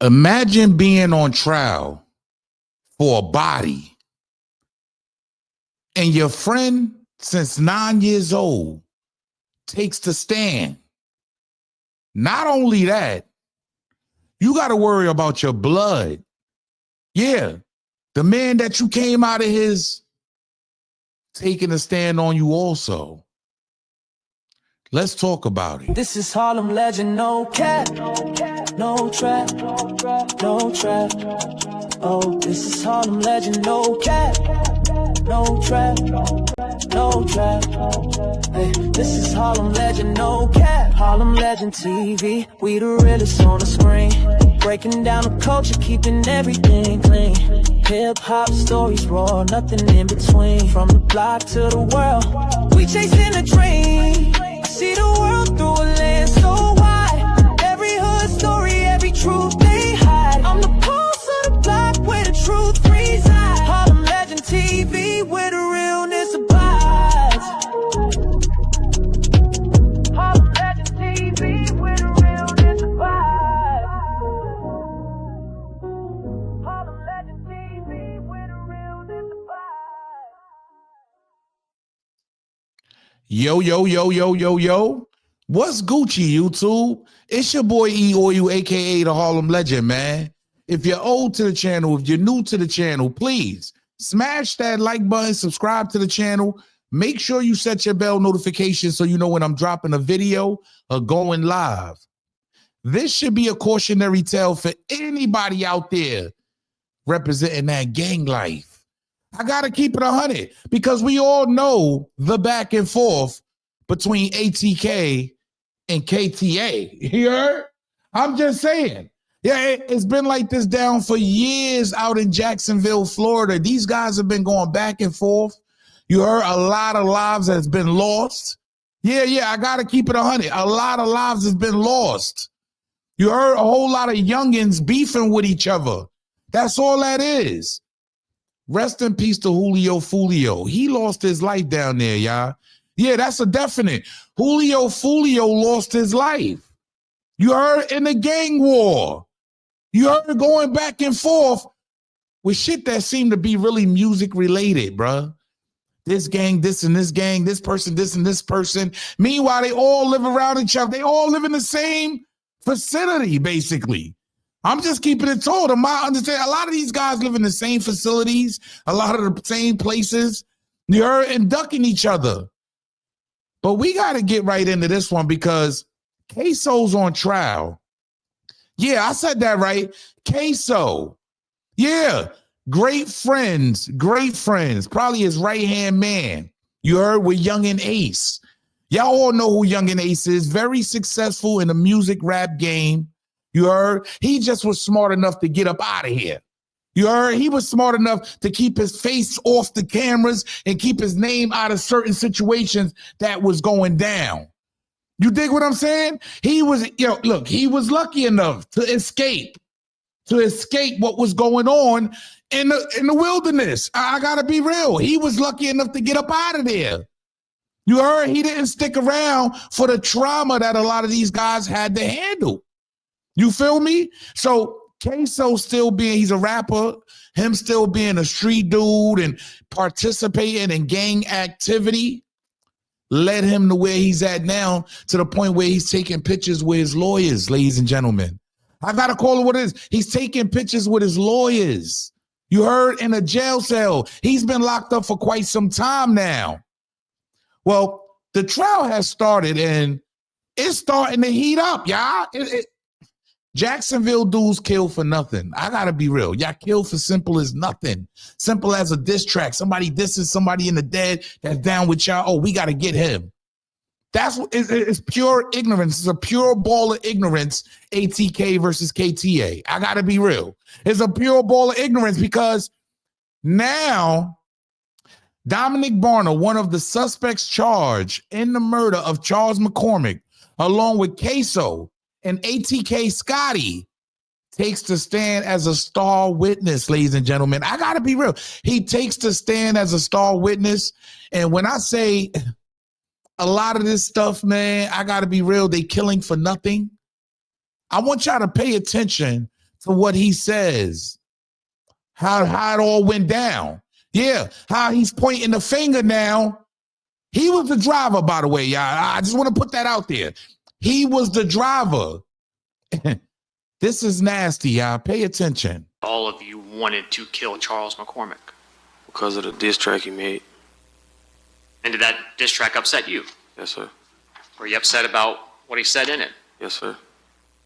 Imagine being on trial for a body and your friend since 9 years old takes the stand. Not only that, you got to worry about your blood. Yeah, the man that you came out of his taking a stand on you also. Let's talk about it. This is Harlem legend, no cap, no trap, no trap. Oh, this is Harlem legend, no cap, no trap, no trap. Hey, this is Harlem legend, no cap. Harlem legend TV, we the realest on the screen. Breaking down the culture, keeping everything clean. Hip hop stories raw, nothing in between. From the block to the world, we chasing a dream. See the world through a lens so wide. Every hood story, every truth they hide. I'm the pulse of the block where the truth resides. Harlem legend TV where the realness abides. Harlem legend TV where the realness abides. Harlem legend TV where the realness abides. Yo, yo, yo, yo, yo, yo. What's Gucci, YouTube? It's your boy E or you, aka the Harlem Legend, man. If you're old to the channel, if you're new to the channel, please smash that like button, subscribe to the channel. Make sure you set your bell notification so you know when I'm dropping a video or going live. This should be a cautionary tale for anybody out there representing that gang life. I got to keep it 100 because we all know the back and forth between ATK and KTA. You heard? I'm just saying. Yeah, it's been like this down for years out in Jacksonville, Florida. These guys have been going back and forth. You heard a lot of lives has been lost. Yeah, I got to keep it 100. A lot of lives has been lost. You heard a whole lot of youngins beefing with each other. That's all that is. Rest in peace to Julio Fulio. He lost his life down there, y'all. Yeah, that's a definite. Julio Fulio lost his life. You heard in the gang war. You heard going back and forth with shit that seemed to be really music related, bruh. This gang, this and this gang, this person, this and this person. Meanwhile, they all live around each other. They all live in the same vicinity, basically. I'm just keeping it told. To my understanding, a lot of these guys live in the same facilities, a lot of the same places. You're inducting each other. But we got to get right into this one because Queso's on trial. Yeah, I said that right. Queso. Yeah, great friends, probably his right-hand man. You heard with Young and Ace. Y'all all know who Young and Ace is. Very successful in the music rap game. You heard? He just was smart enough to get up out of here. You heard? He was smart enough to keep his face off the cameras and keep his name out of certain situations that was going down. You dig what I'm saying? He was, look, he was lucky enough to escape what was going on in the wilderness. I gotta be real. He was lucky enough to get up out of there. You heard? He didn't stick around for the trauma that a lot of these guys had to handle. You feel me? So Queso still being, he's a rapper, him still being a street dude and participating in gang activity led him to where he's at now, to the point where he's taking pictures with his lawyers, ladies and gentlemen. I got to call it what it is. He's taking pictures with his lawyers. You heard? In a jail cell. He's been locked up for quite some time now. Well, the trial has started and it's starting to heat up, y'all. Jacksonville dudes kill for nothing. I gotta be real. Y'all kill for simple as nothing. Simple as a diss track. Somebody disses somebody in the dead that's down with y'all. Oh, we gotta get him. That's what it's pure ignorance. It's a pure ball of ignorance. ATK versus KTA. I gotta be real. It's a pure ball of ignorance because now Dominique Barner, one of the suspects charged in the murder of Charles McCormick, along with Queso and ATK Scotty, takes to stand as a star witness, ladies and gentlemen. I got to be real. He takes to stand as a star witness. And when I say a lot of this stuff, man, I got to be real, they killing for nothing. I want y'all to pay attention to what he says. How it all went down. Yeah, how he's pointing the finger now. He was the driver, by the way, y'all. I just want to put that out there. He was the driver. This is nasty, y'all. Pay attention. All of you wanted to kill Charles McCormick. Because of the diss track he made. And did that diss track upset you? Yes, sir. Were you upset about what he said in it? Yes, sir.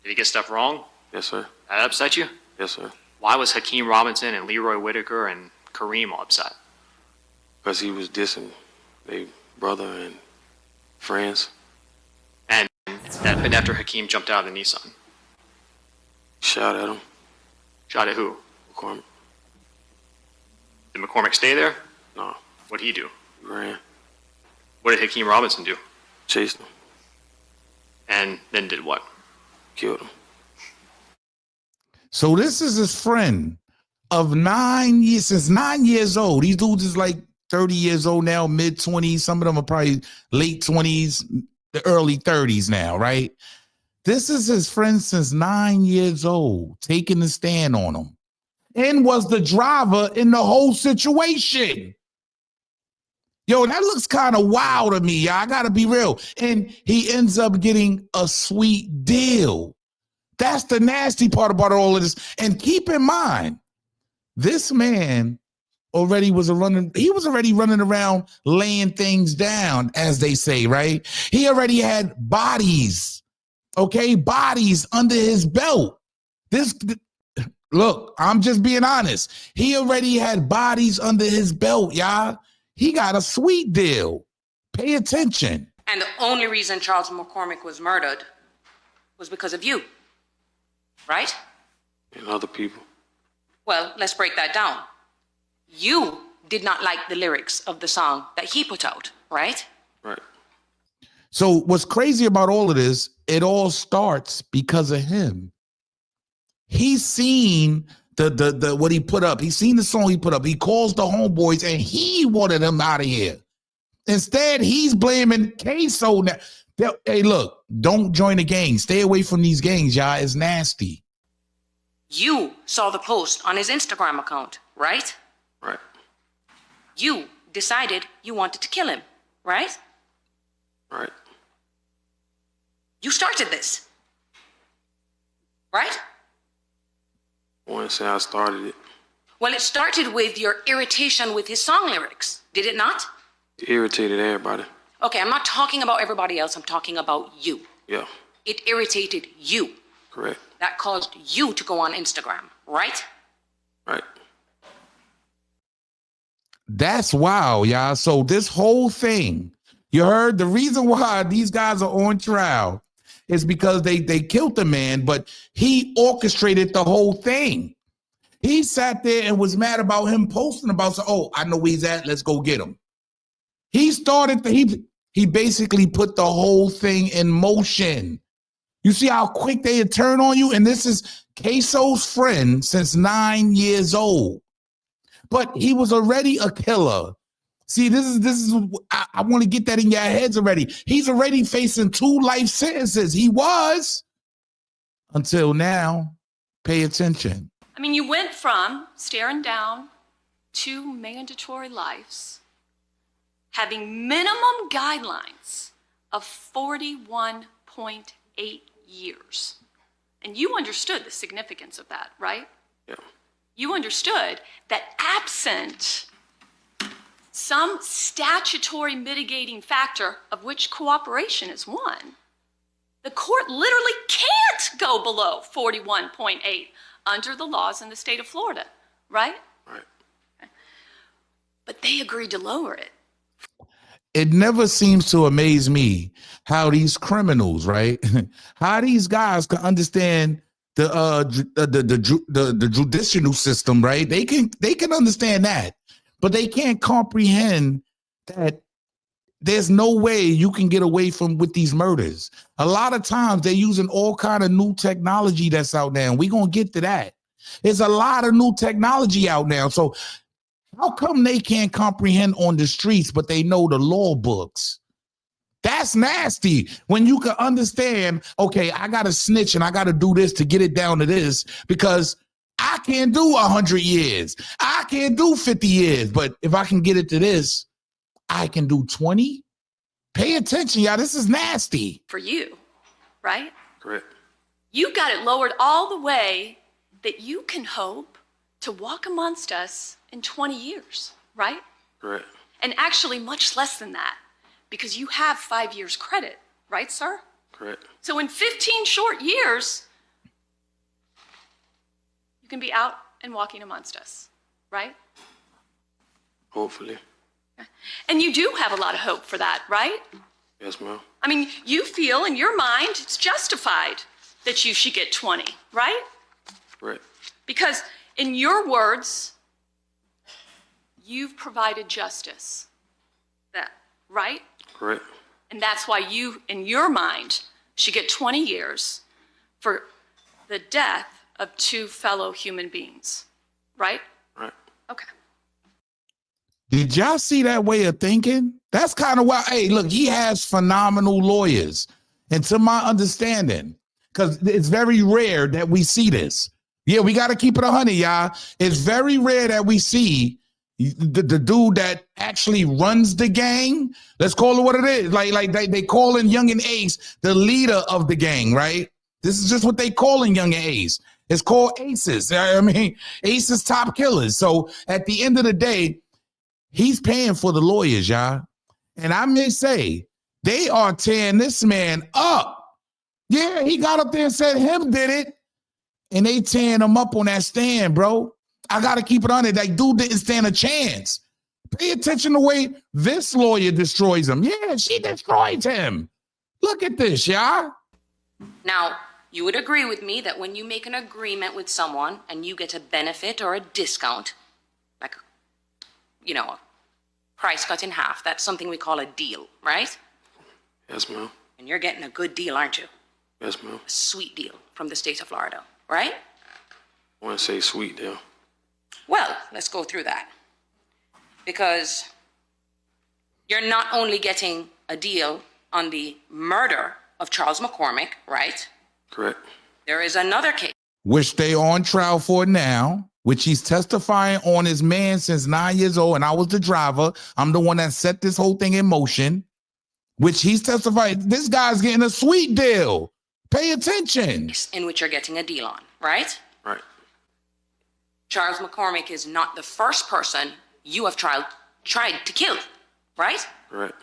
Did he get stuff wrong? Yes, sir. That upset you? Yes, sir. Why was Hakeem Robinson and Leroy Whitaker and Kareem all upset? Because he was dissing their brother and friends. And that bit after Hakeem jumped out of the Nissan. Shot at him. Shot at who? McCormick. Did McCormick stay there? No. What'd he do? He ran. What did Hakeem Robinson do? Chased him. And then did what? Killed him. So this is his friend of 9 years, since 9 years old. These dudes is like 30 years old now, mid-20s. Some of them are probably late 20s, the early 30s now, right? This is his friend since 9 years old, taking the stand on him, and was the driver in the whole situation. Yo, that looks kind of wild to me. I got to be real. And he ends up getting a sweet deal. That's the nasty part about all of this. And keep in mind, this man already was already running around laying things down, as they say, right? He already had bodies, okay? Bodies under his belt. Look, I'm just being honest. He already had bodies under his belt, y'all. He got a sweet deal. Pay attention. And the only reason Charles McCormick was murdered was because of you, right? And other people. Well, let's break that down. You did not like the lyrics of the song that he put out, right? Right. So what's crazy about all of this, it all starts because of him. He's seen the what he put up. He's seen the song he put up. He calls the homeboys and he wanted them out of here. Instead, he's blaming Ksoo now. Hey, look, don't join the gang. Stay away from these gangs, y'all. It's nasty. You saw the post on his Instagram account, right? Right. You decided you wanted to kill him, right? Right. You started this, right? I want to say I started it. Well, it started with your irritation with his song lyrics, did it not? It irritated everybody. Okay, I'm not talking about everybody else. I'm talking about you. Yeah. It irritated you. Correct. That caused you to go on Instagram, right? Right. That's wild, y'all. So this whole thing, you heard the reason why these guys are on trial is because they killed the man, but he orchestrated the whole thing. He sat there and was mad about him posting about, so, oh, I know where he's at. Let's go get him. He started, he basically put the whole thing in motion. You see how quick they had turned on you? And this is Ksoo's friend since 9 years old. But he was already a killer. See, this is I want to get that in your heads already. He's already facing 2 life sentences. He was until now. Pay attention. I mean, you went from staring down 2 mandatory lives, having minimum guidelines of 41.8 years. And you understood the significance of that, right? Yeah. You understood that absent some statutory mitigating factor, of which cooperation is one, the court literally can't go below 41.8 under the laws in the state of Florida, right? Right. But they agreed to lower it. It never seems to amaze me how these criminals, right? How these guys can understand the judicial system, right? They can understand that, but they can't comprehend that there's no way you can get away with these murders. A lot of times they're using all kind of new technology that's out there, and we're gonna get to that. There's a lot of new technology out now. So how come they can't comprehend on the streets, but they know the law books? That's nasty. When you can understand, okay, I got to snitch and I got to do this to get it down to this because I can't do 100 years. I can't do 50 years. But if I can get it to this, I can do 20. Pay attention, y'all. This is nasty. For you, right? Correct. You got it lowered all the way that you can hope to walk amongst us in 20 years, right? Correct. And actually much less than that, because you have 5 years credit, right, sir? Correct. So in 15 short years, you can be out and walking amongst us, right? Hopefully. And you do have a lot of hope for that, right? Yes, ma'am. I mean, you feel in your mind it's justified that you should get 20, right? Correct. Because in your words, you've provided justice. That, right? Correct. And that's why you, in your mind, should get 20 years for the death of 2 fellow human beings, right? Right. Okay. Did y'all see that way of thinking? That's kind of why, hey, look, he has phenomenal lawyers. And to my understanding, because it's very rare that we see this. Yeah, we got to keep it 100, y'all. It's very rare that we see the dude that actually runs the gang. Let's call it what it is. Like they calling Young and Ace the leader of the gang, right? This is just what they calling Young and Ace. It's called Aces. I mean, Aces top killers. So at the end of the day, he's paying for the lawyers, y'all. And I may say, they are tearing this man up. Yeah, he got up there and said him did it. And they tearing him up on that stand, bro. I got to keep it on it. Like, dude didn't stand a chance. Pay attention to the way this lawyer destroys him. Yeah, she destroyed him. Look at this, y'all. Now, you would agree with me that when you make an agreement with someone and you get a benefit or a discount, like, you know, a price cut in half, that's something we call a deal, right? Yes, ma'am. And you're getting a good deal, aren't you? Yes, ma'am. A sweet deal from the state of Florida, right? I want to say sweet deal. Well, let's go through that. Because you're not only getting a deal on the murder of Charles McCormick, right? Correct. There is another case. Which they on trial for now, which he's testifying on his man since 9 years old, and I was the driver. I'm the one that set this whole thing in motion, which he's testifying. This guy's getting a sweet deal. Pay attention. In which you're getting a deal on, right? Right. Charles McCormick is not the first person you have tried to kill, right? Correct.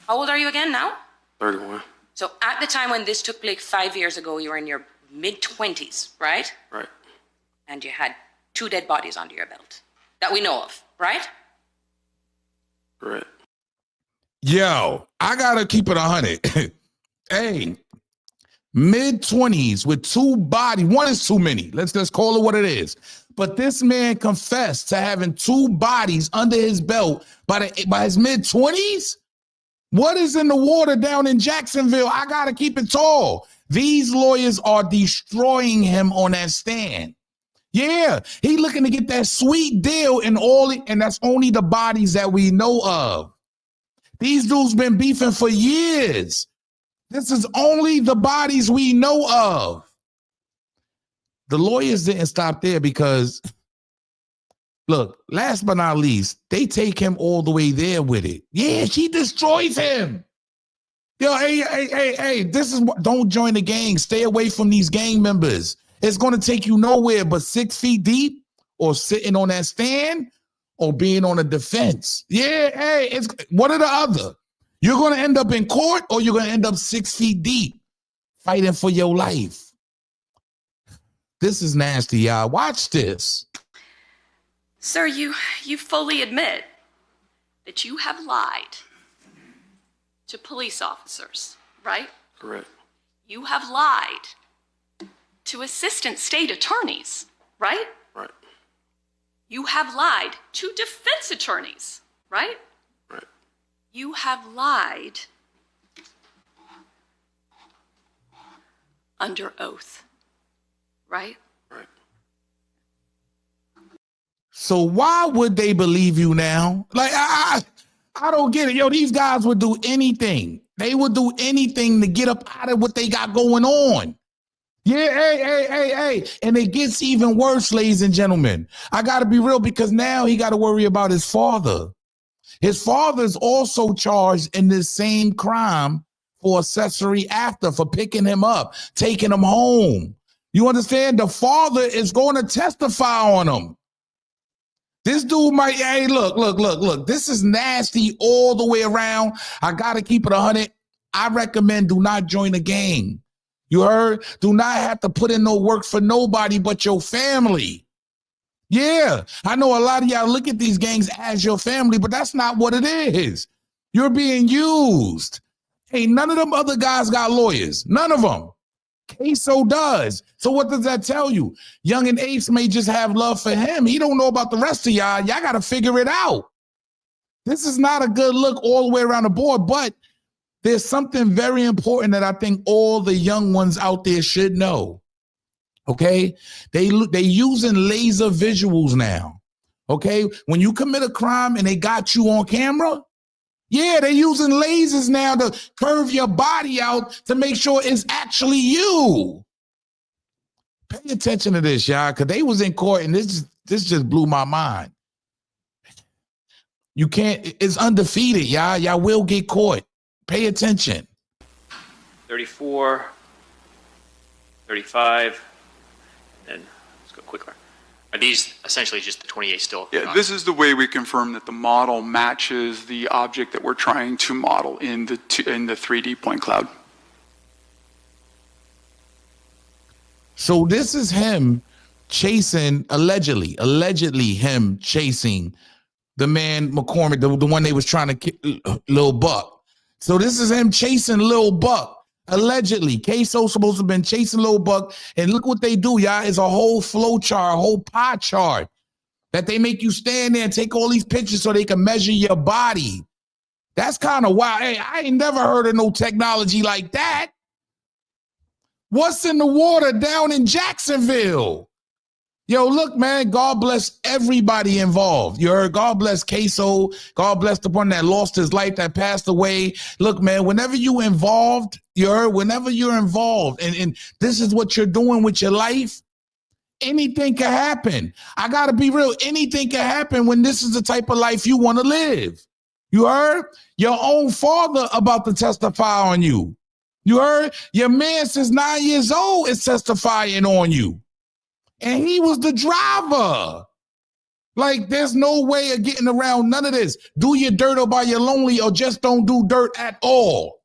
How old are you again now? 31. So at the time when this took place 5 years ago, you were in your mid-20s, right? Right. And you had 2 dead bodies under your belt that we know of, right? Correct. Yo, I gotta keep it 100. Hey, mid-20s with 2 bodies. One is too many. Let's just call it what it is. But this man confessed to having 2 bodies under his belt by his mid-20s. What is in the water down in Jacksonville? I gotta keep it tall. These lawyers are destroying him on that stand. Yeah, he looking to get that sweet deal and that's only the bodies that we know of. These dudes been beefing for years. This is only the bodies we know of. The lawyers didn't stop there because, look, last but not least, they take him all the way there with it. Yeah, she destroys him. Yo, hey, this is what, don't join the gang. Stay away from these gang members. It's going to take you nowhere but 6 feet deep or sitting on that stand or being on a defense. Yeah, hey, it's one or the other. You're going to end up in court or you're going to end up 6 feet deep fighting for your life. This is nasty, y'all. Watch this. Sir, you fully admit that you have lied to police officers, right? Correct. You have lied to assistant state attorneys, right? Right. You have lied to defense attorneys, right? Right. You have lied under oath, right? Right. So why would they believe you now? Like, I don't get it. Yo, these guys would do anything. They would do anything to get up out of what they got going on. Yeah, hey. And it gets even worse, ladies and gentlemen. I got to be real because now he got to worry about his father. His father's also charged in this same crime for accessory after, for picking him up, taking him home. You understand? The father is going to testify on him. This dude might, hey, look. This is nasty all the way around. I got to keep it 100. I recommend do not join the gang. You heard? Do not have to put in no work for nobody but your family. Yeah, I know a lot of y'all look at these gangs as your family, but that's not what it is. You're being used. Hey, none of them other guys got lawyers. None of them. Queso does. So what does that tell you? Young and Ace may just have love for him. He don't know about the rest of y'all. Y'all got to figure it out. This is not a good look all the way around the board, but there's something very important that I think all the young ones out there should know. Okay? They using laser visuals now. Okay? When you commit a crime and they got you on camera, yeah, they're using lasers now to curve your body out to make sure it's actually you. Pay attention to this, y'all, because they was in court and this just blew my mind. You can't, it's undefeated, y'all. Y'all will get caught. Pay attention. 34, 35, and let's go quicker. Are these essentially just the 28 still? Yeah, this is the way we confirm that the model matches the object that we're trying to model in the 3D point cloud. So this is him chasing, allegedly him chasing the man McCormick, the one they was trying to kill, Lil Buck. So this is him chasing Lil Buck. Allegedly, Queso supposed to have been chasing Lil Buck, and look what they do, y'all. It's a whole flow chart, a whole pie chart that they make you stand there and take all these pictures so they can measure your body. That's kind of wild. Hey, I ain't never heard of no technology like that. What's in the water down in Jacksonville? Yo, look, man, God bless everybody involved. You heard? God bless Queso. God bless the one that lost his life, that passed away. Look, man, whenever you involved, you heard? Whenever you're involved, and this is what you're doing with your life, anything can happen. I got to be real. Anything can happen when this is the type of life you want to live. You heard? Your own father about to testify on you. You heard? Your man since 9 years old is testifying on you. And he was the driver. Like, there's no way of getting around none of this. Do your dirt or by your lonely, or just don't do dirt at all.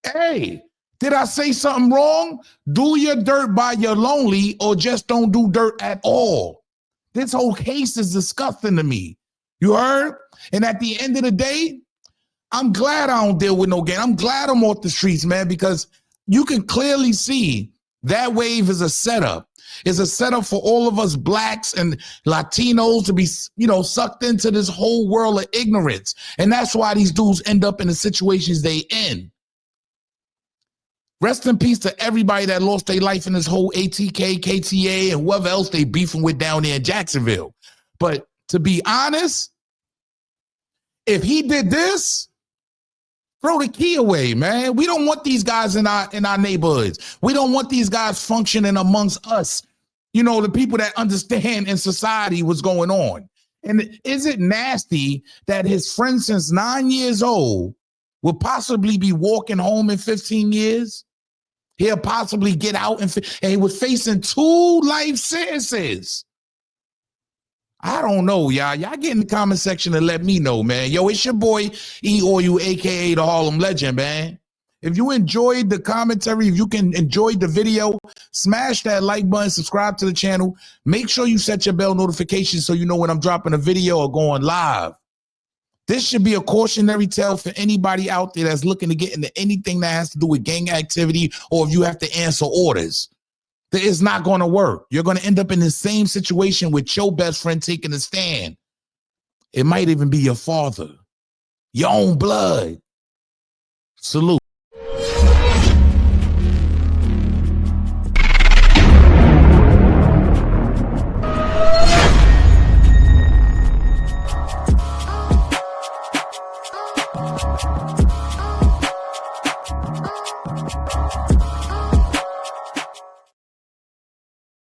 Hey, did I say something wrong? Do your dirt by your lonely, or just don't do dirt at all. This whole case is disgusting to me. You heard? And at the end of the day, I'm glad I don't deal with no gang. I'm glad I'm off the streets, man, because you can clearly see that wave is a setup. It's a setup for all of us blacks and Latinos to be, sucked into this whole world of ignorance. And that's why these dudes end up in the situations they in. Rest in peace to everybody that lost their life in this whole ATK, KTA, and whoever else they beefing with down there in Jacksonville. But to be honest, if he did this, throw the key away, man. We don't want these guys in our neighborhoods. We don't want these guys functioning amongst us. The people that understand in society what's going on. And is it nasty that his friend since 9 years old will possibly be walking home in 15 years? He'll possibly get out and he was facing 2 life sentences. I don't know, y'all. Y'all get in the comment section and let me know, man. Yo, it's your boy, E-O-U, a.k.a. the Harlem Legend, man. If you enjoyed the commentary, if you can enjoy the video, smash that like button, subscribe to the channel. Make sure you set your bell notifications so you know when I'm dropping a video or going live. This should be a cautionary tale for anybody out there that's looking to get into anything that has to do with gang activity, or if you have to answer orders. That is not going to work. You're going to end up in the same situation with your best friend taking a stand. It might even be your father, your own blood. Salute.